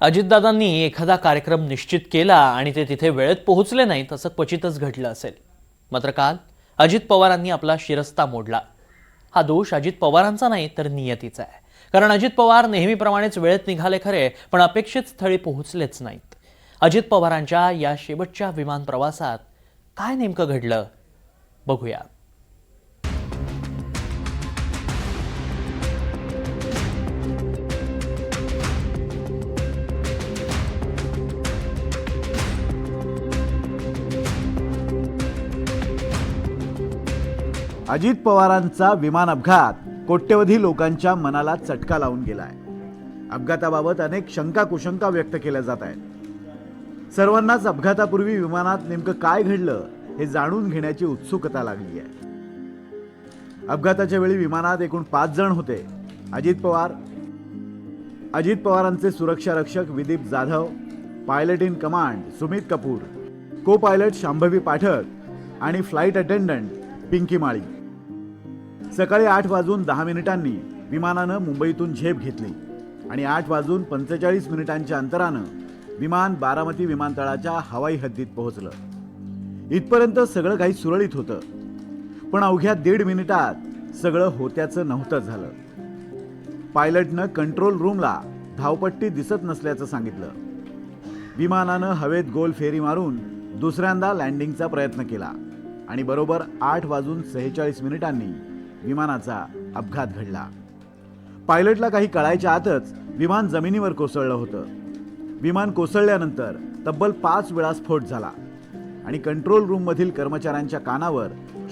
अजितदादांनी एखादा कार्यक्रम निश्चित केला आणि ते तिथे वेळेत पोहोचले नाहीत असं क्वचितच घडलं असेल. मात्र काल अजित पवारांनी आपला शिरस्ता मोडला. हा दोष अजित पवारांचा नाही तर नियतीचा आहे. कारण अजित पवार नेहमीप्रमाणेच वेळेत निघाले खरे, पण अपेक्षित स्थळी पोहोचलेच नाहीत. अजित पवारांच्या या शेवटच्या विमान प्रवासात काय नेमकं घडलं बघूया. अजित पवारांचा विमान अपघात कोट्यवधी लोकांच्या मनाला चटका लावून गेलाय. अपघाताबाबत अनेक शंका कुशंका व्यक्त केल्या जात आहेत. सर्वांनाच अपघातापूर्वी विमानात नेमकं काय घडलं हे जाणून घेण्याची उत्सुकता लागली आहे. अपघाताच्या वेळी विमानात एकूण 5 जण होते. अजित पवारांचे सुरक्षा रक्षक Videep Jadhav, pilot in command Sumit Kapoor, copilot Shambhavi Pathak आणि फ्लाईट अटेंडंट पिंकी माळी. सकाळी 8:10 विमानानं मुंबईतून झेप घेतली आणि 8:45 अंतरानं विमान बारामती विमानतळाच्या हवाई हद्दीत पोहोचलं. इथपर्यंत सगळं काही सुरळीत होतं, पण अवघ्या 1.5 मिनिटात सगळं होत्याचं नव्हतं झालं. पायलटनं कंट्रोल रूमला धावपट्टी दिसत नसल्याचं सांगितलं. विमानानं हवेत गोल फेरी मारून दुसऱ्यांदा लँडिंगचा प्रयत्न केला आणि बरोबर 8:46 विमानाचा अपघात घडला. पायलटला काही कळायच्या आतच विमान जमिनीवर कोसळलं होतं. विमान कोसळल्यानंतर तब्बल 5 वेळा स्फोट झाला आणि कंट्रोल रूममधील कर्मचाऱ्यांच्या कानावर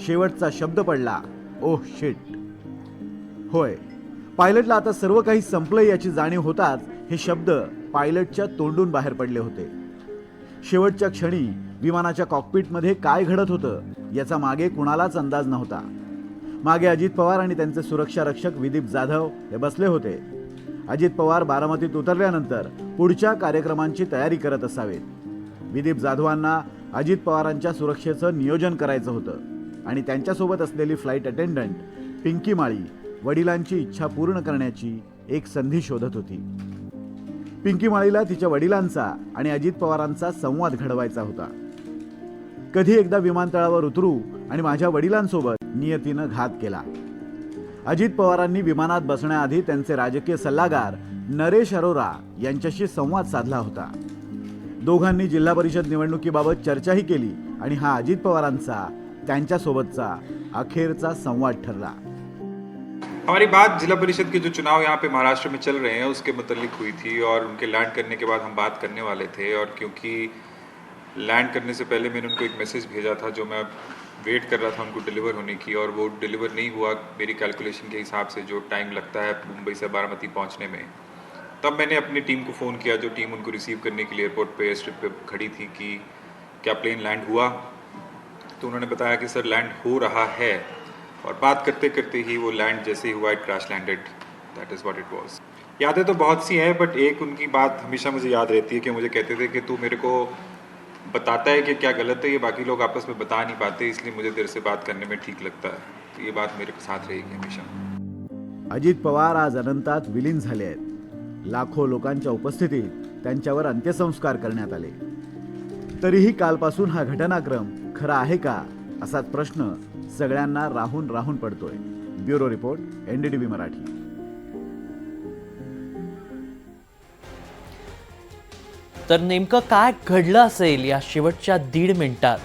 शेवटचा शब्द पडला, ओह शिट. होय, पायलटला आता सर्व काही संपलंय याची जाणीव होताच हे शब्द पायलटच्या तोंडून बाहेर पडले होते. शेवटच्या क्षणी विमानाच्या कॉकपिटमध्ये काय घडत होतं याचा मागे कुणालाच अंदाज नव्हता. मागे अजित पवार आणि त्यांचे सुरक्षा रक्षक विदीप जाधव हे बसले होते. अजित पवार बारामतीत उतरल्यानंतर पुढच्या कार्यक्रमांची तयारी करत असावेत. विदीप जाधवांना अजित पवारांच्या सुरक्षेचं नियोजन करायचं होतं आणि त्यांच्यासोबत असलेली फ्लाईट अटेंडंट पिंकी माळी वडिलांची इच्छा पूर्ण करण्याची एक संधी शोधत होती. पिंकी माळीला तिच्या वडिलांचा आणि अजित पवारांचा संवाद घडवायचा होता. कधी एकदा विमानतळावर उतरू आणि माझ्या वडिलांसोबत नियतीनं घात केला. अजित पवारांनी विमानात बसण्याआधी त्यांचे राजकीय सल्लागार नरेश अरोरा यांच्याशी संवाद साधला होता. दोघांनी जिल्हा परिषद निवडणुकीबाबत चर्चाही केली आणि हा अजित पवारांचा त्यांच्यासोबतचा अखेरचा संवाद ठरला. हमारी बात जिला परिषद के जो चुनाव यहाँ पे महाराष्ट्र में चल रहे हैं उसके मुतल्लिक हुई थी और उनके लैंड करने के बाद हम बात करने वाले थे. और क्योंकि लैंड करने से पहले मैंने उनको एक मैसेज भेजा था जो मैं वेट कर रहा था उनको डिलीवर होने की, और वो डिलीवर नहीं हुआ मेरी कैलकुलेशन के हिसाब से जो टाइम लगता है मुंबई से बारामती पहुंचने में. तब मैंने अपनी टीम को फ़ोन किया, जो टीम उनको रिसीव करने के लिए एयरपोर्ट पे स्ट्रिप पे खड़ी थी, कि क्या प्लेन लैंड हुआ. तो उन्होंने बताया कि सर लैंड हो रहा है, और बात करते करते ही वो लैंड जैसे ही हुआ it crash landed. That is what it वाज. यादें तो बहुत सी हैं, बट एक उनकी बात हमेशा मुझे याद रहती है कि मुझे कहते थे कि तू मेरे को बताता है कि क्या गलत है, ये बाकी लोग आपस में बता नहीं पाते, इसलिए मुझे तेरे से बात करने में ठीक लगता है. तो ये बात मेरे साथ रहेगी हमेशा. अजित पवार आज अनंतात विलीन झाले आहेत. लाखो लोकांच्या उपस्थितीत त्यांच्यावर अंत्यसंस्कार करण्यात आले. तरीही कालपासून हा घटनाक्रम खरा आहे का असाच प्रश्न सगळ्यांना राहून राहून पडतोय. Bureau report, NDTV Marathi. तर नेमकं काय घडलं असेल या शेवटच्या 1.5 मिनिटात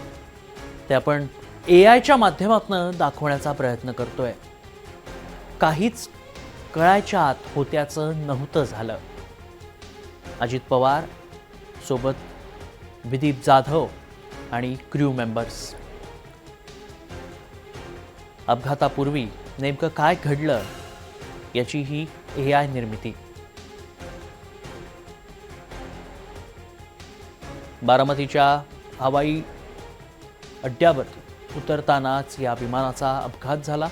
ते आपण AIच्या माध्यमातून दाखवण्याचा प्रयत्न करतोय. काहीच कळायच्या आत होत्याचं नव्हतं झालं. अजित पवार सोबत विदीप जाधव आणि क्रू मेंबर्स. अपघातापूर्वी नेमकं काय घडलं याची ही AI निर्मिती. बारामतीच्या हवाई अड्ड्यावर उतरतानाच या विमानाचा अपघात झाला.